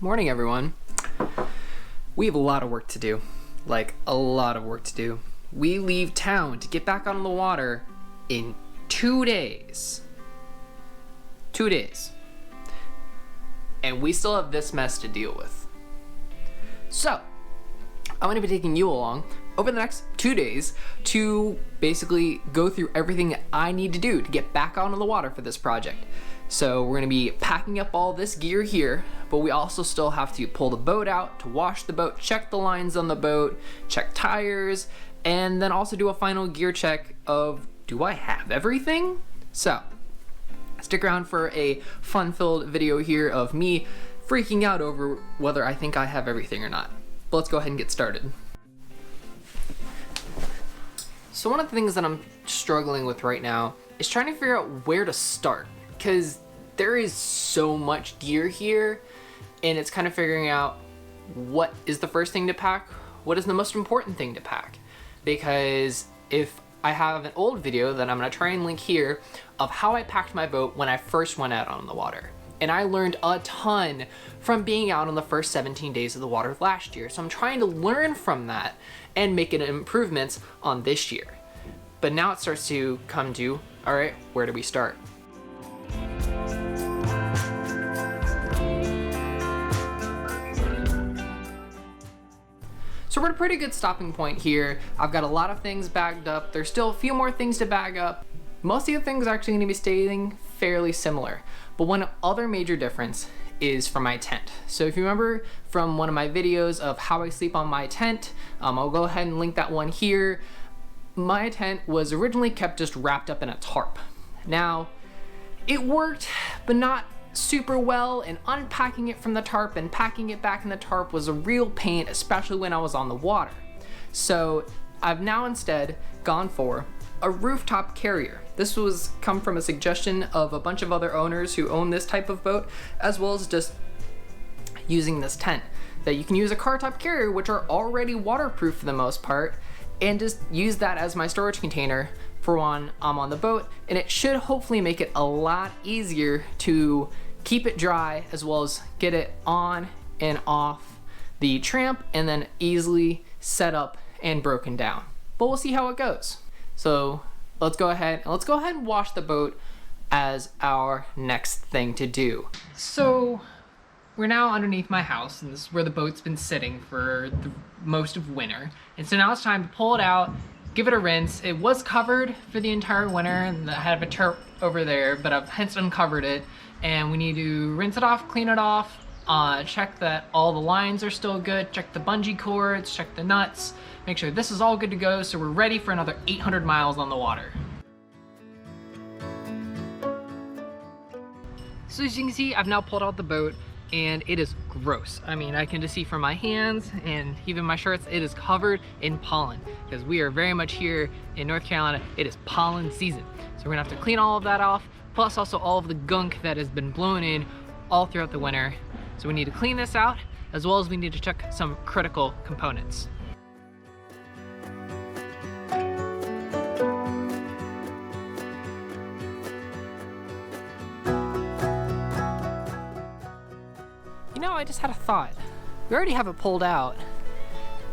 Morning, everyone. We have a lot of work to do. Like, a lot of work to do. We leave town to get back on the water in 2 days. 2 days. And we still have this mess to deal with. So, I'm going to be taking you along over the next 2 days to basically go through everything that I need to do to get back onto the water for this project. So we're going to be packing up all this gear here, but we also still have to pull the boat out to wash the boat, check the lines on the boat, check tires, and then also do a final gear check of, do I have everything? So stick around for a fun-filled video here of me freaking out over whether I think I have everything or not. But let's go ahead and get started. So one of the things that I'm struggling with right now is trying to figure out where to start, because there is so much gear here, and it's kind of figuring out what is the first thing to pack, what is the most important thing to pack. Because if I have an old video that I'm going to try and link here of how I packed my boat when I first went out on the water. And I learned a ton from being out on the first 17 days of the water last year. So I'm trying to learn from that and make improvements on this year. But now it starts to come to, all right, where do we start? So we're at a pretty good stopping point here. I've got a lot of things bagged up. There's still a few more things to bag up. Most of the things are actually going to be staying fairly similar. But one other major difference is for my tent. So if you remember from one of my videos of how I sleep on my tent, I'll go ahead and link that one here. My tent was originally kept just wrapped up in a tarp. Now, it worked, but not super well, and unpacking it from the tarp and packing it back in the tarp was a real pain, especially when I was on the water. So I've now instead gone for a rooftop carrier. This was come from a suggestion of a bunch of other owners who own this type of boat, as well as just using this tent. That you can use a car top carrier, which are already waterproof for the most part, and just use that as my storage container for when I'm on the boat, and it should hopefully make it a lot easier to keep it dry, as well as get it on and off the tramp and then easily set up and broken down. But we'll see how it goes. So let's go ahead and wash the boat as our next thing to do. So we're now underneath my house, and this is where the boat's been sitting for the most of winter. And so now it's time to pull it out, give it a rinse. It was covered for the entire winter, and I have a tarp over there, but I've hence uncovered it. And we need to rinse it off, clean it off, check that all the lines are still good, check the bungee cords, check the nuts, make sure this is all good to go, so we're ready for another 800 miles on the water. So as you can see, I've now pulled out the boat, and it is gross. I mean, I can just see from my hands and even my shirts, it is covered in pollen, because we are very much here in North Carolina. It is pollen season. So we're gonna have to clean all of that off, plus also all of the gunk that has been blown in all throughout the winter. So we need to clean this out, as well as we need to check some critical components. You know, I just had a thought. We already have it pulled out,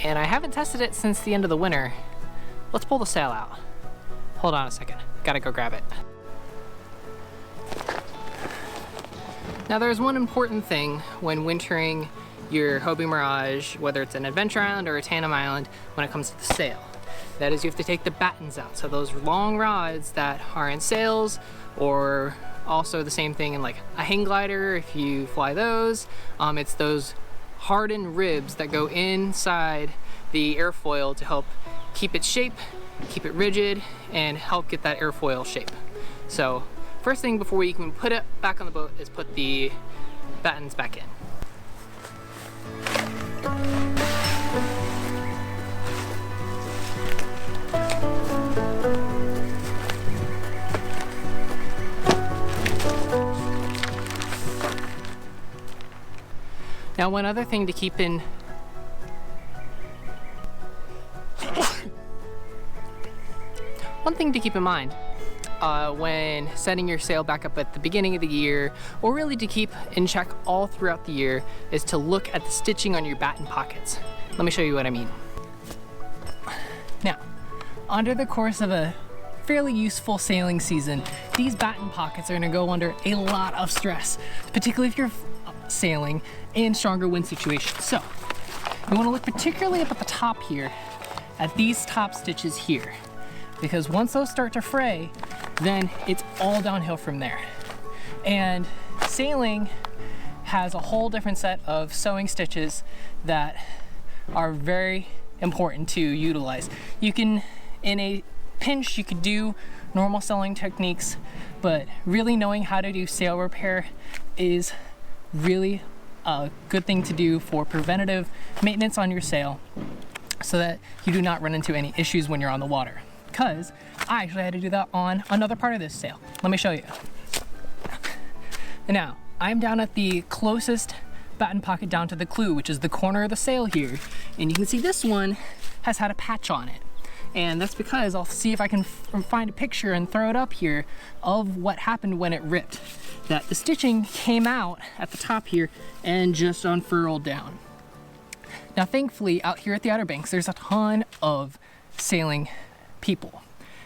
and I haven't tested it since the end of the winter. Let's pull the sail out. Hold on a second, gotta go grab it. Now there's one important thing when wintering your Hobie Mirage, whether it's an Adventure Island or a Tandem Island, when it comes to the sail. That is, you have to take the battens out. So those long rods that are in sails, or also the same thing in like a hang glider if you fly those. It's those hardened ribs that go inside the airfoil to help keep its shape, keep it rigid, and help get that airfoil shape. So first thing before we can put it back on the boat is put the battens back in. Now one other thing to keep in One thing to keep in mind, when setting your sail back up at the beginning of the year, or really to keep in check all throughout the year, is to look at the stitching on your batten pockets. Let me show you what I mean. Now, under the course of a fairly useful sailing season, these batten pockets are going to go under a lot of stress, particularly if you're sailing in stronger wind situations. So you want to look particularly up at the top here at these top stitches here, because once those start to fray, then it's all downhill from there. And sailing has a whole different set of sewing stitches that are very important to utilize. You can, in a pinch, you could do normal sewing techniques, but really knowing how to do sail repair is really a good thing to do for preventative maintenance on your sail, so that you do not run into any issues when you're on the water. Because I actually had to do that on another part of this sail. Let me show you. And now, I'm down at the closest batten pocket down to the clew, which is the corner of the sail here. And you can see this one has had a patch on it. And that's because I'll see if I can find a picture and throw it up here of what happened when it ripped. That the stitching came out at the top here and just unfurled down. Now, thankfully, out here at the Outer Banks, there's a ton of sailing people,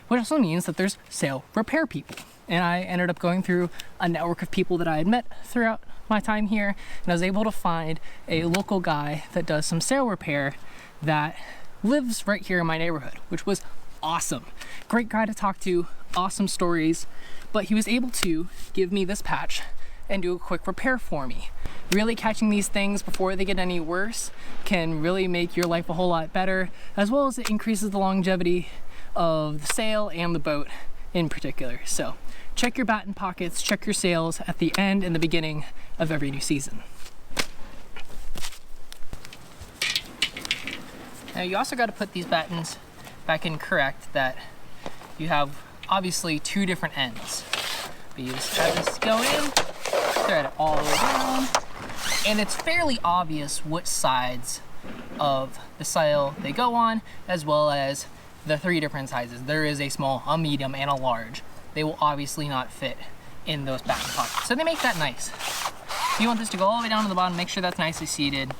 which also means that there's sail repair people. And I ended up going through a network of people that I had met throughout my time here, and I was able to find a local guy that does some sail repair that lives right here in my neighborhood, which was awesome. Great guy to talk to, awesome stories, but he was able to give me this patch and do a quick repair for me. Really catching these things before they get any worse can really make your life a whole lot better, as well as it increases the longevity of the sail and the boat in particular. So check your batten pockets, check your sails at the end and the beginning of every new season. Now, you also got to put these battens back in correct, that you have obviously two different ends. But you just have this go in, thread it all the way down, and it's fairly obvious which sides of the sail they go on, as well as the three different sizes. There is a small, a medium, and a large. They will obviously not fit in those batten pockets, so they make that nice. You want this to go all the way down to the bottom, make sure that's nicely seated.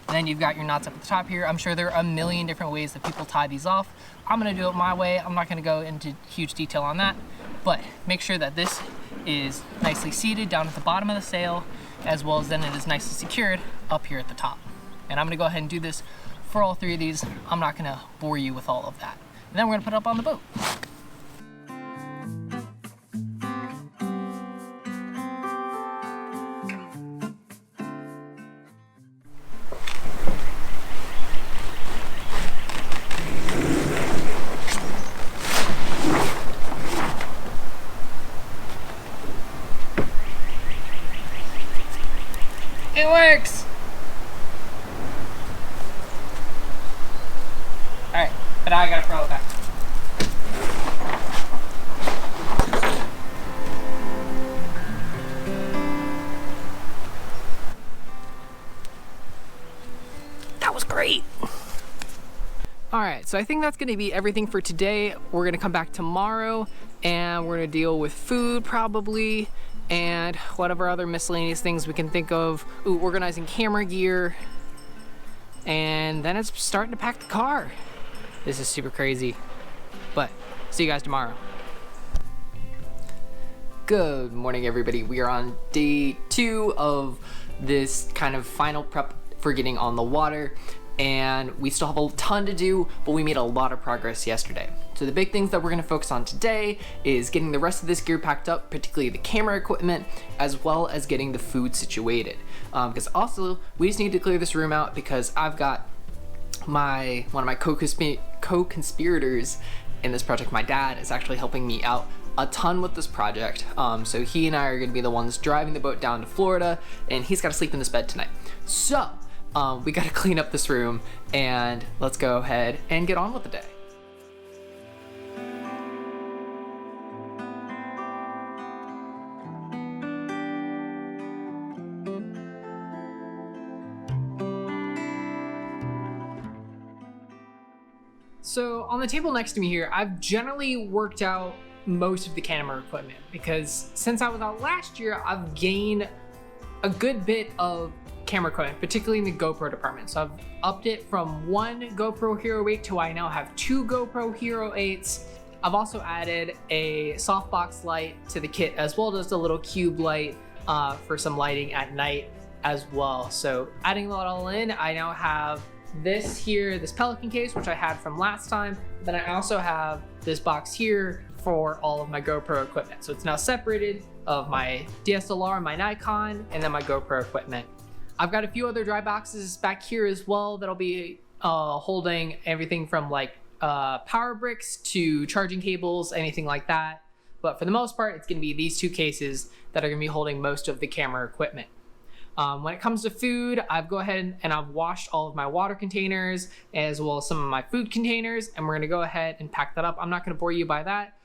And then you've got your knots up at the top here. I'm sure there are a million different ways that people tie these off. I'm gonna do it my way. I'm not gonna go into huge detail on that, but make sure that this is nicely seated down at the bottom of the sail, as well as then it is nicely secured up here at the top. And I'm gonna go ahead and do this for all three of these. I'm not gonna bore you with all of that. And then we're gonna put it up on the boat. It works! Alright, but now I gotta throw it back. That was great! Alright, so I think that's gonna be everything for today. We're gonna come back tomorrow and we're gonna deal with food probably, and whatever other miscellaneous things we can think of. Ooh, organizing camera gear. And then it's starting to pack the car. This is super crazy. But see you guys tomorrow. Good morning, everybody. We are on day 2 of this kind of final prep for getting on the water. And we still have a ton to do, but we made a lot of progress yesterday. So the big things that we're gonna focus on today is getting the rest of this gear packed up, particularly the camera equipment, as well as getting the food situated. Because also, we just need to clear this room out because I've got one of my co-conspirators in this project. My dad is actually helping me out a ton with this project. So he and I are gonna be the ones driving the boat down to Florida, and he's gotta sleep in this bed tonight. So, we gotta clean up this room, and let's go ahead and get on with the day. So on the table next to me here, I've generally worked out most of the camera equipment, because since I was out last year, I've gained a good bit of camera equipment, particularly in the GoPro department. So I've upped it from one GoPro Hero 8 to I now have two GoPro Hero 8s. I've also added a softbox light to the kit, as well as a little cube light for some lighting at night as well. So adding that all in, I now have this here, this Pelican case, which I had from last time. Then I also have this box here for all of my GoPro equipment. So it's now separated of my DSLR, my Nikon, and then my GoPro equipment. I've got a few other dry boxes back here as well that'll be holding everything from like power bricks to charging cables, anything like that. But for the most part, it's gonna be these two cases that are gonna be holding most of the camera equipment. When it comes to food, I've go ahead and I've washed all of my water containers as well as some of my food containers, and we're gonna go ahead and pack that up. I'm not gonna bore you by that,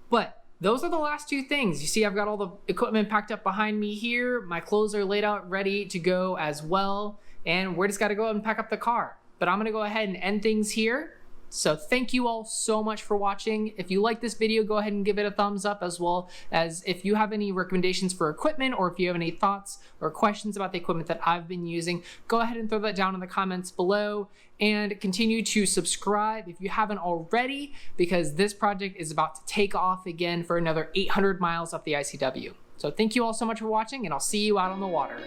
but those are the last two things. You see, I've got all the equipment packed up behind me here. My clothes are laid out ready to go as well, and we're just gotta go and pack up the car. But I'm gonna go ahead and end things here. So thank you all so much for watching. If you like this video, go ahead and give it a thumbs up, as well as if you have any recommendations for equipment, or if you have any thoughts or questions about the equipment that I've been using, go ahead and throw that down in the comments below, and continue to subscribe if you haven't already, because this project is about to take off again for another 800 miles up the ICW. So thank you all so much for watching, and I'll see you out on the water.